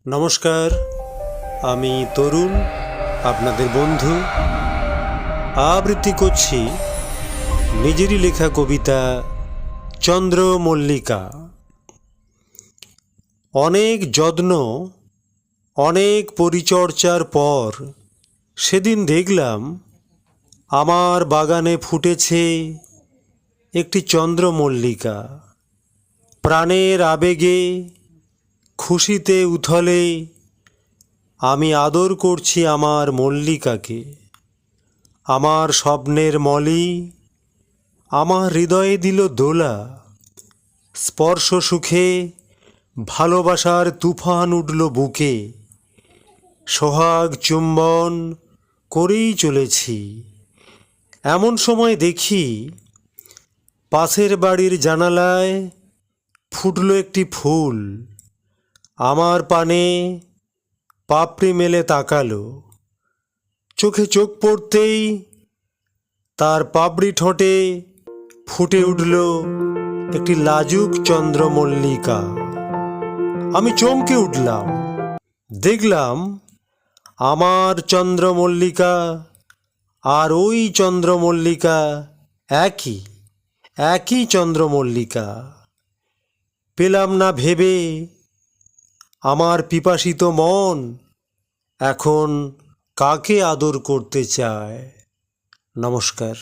নমস্কার, আমি তরুণ, আপনাদের বন্ধু। আবৃত্তি করছি নিজেরই লেখা কবিতা চন্দ্রমল্লিকা। অনেক যত্ন, অনেক পরিচর্যার পর সেদিন দেখলাম আমার বাগানে ফুটেছে একটি চন্দ্রমল্লিকা। প্রাণের আবেগে, খুশিতে উথলে আমি আদর করছি আমার মল্লিকাকে। আমার স্বপ্নের মলি আমার হৃদয়ে দিল দোলা। স্পর্শ সুখে ভালোবাসার তুফান উঠল বুকে। সোহাগ চুম্বন করেই চলেছি। এমন সময় দেখি পাশের বাড়ির জানালায় ফুটল একটি ফুল। আমার পানে পাপড়ি মেলে তাকালো। চোখে চোখ পড়তেই তার পাপড়ি ঠোঁটে ফুটে উঠল একটি লাজুক চন্দ্রমল্লিকা। আমি চমকে উঠলাম। দেখলাম আমার চন্দ্রমল্লিকা আর ওই চন্দ্রমল্লিকা একই চন্দ্রমল্লিকা। পেলাম না ভেবে আমার পিপাসিত মন এখন কাকে আদর করতে চায়। নমস্কার।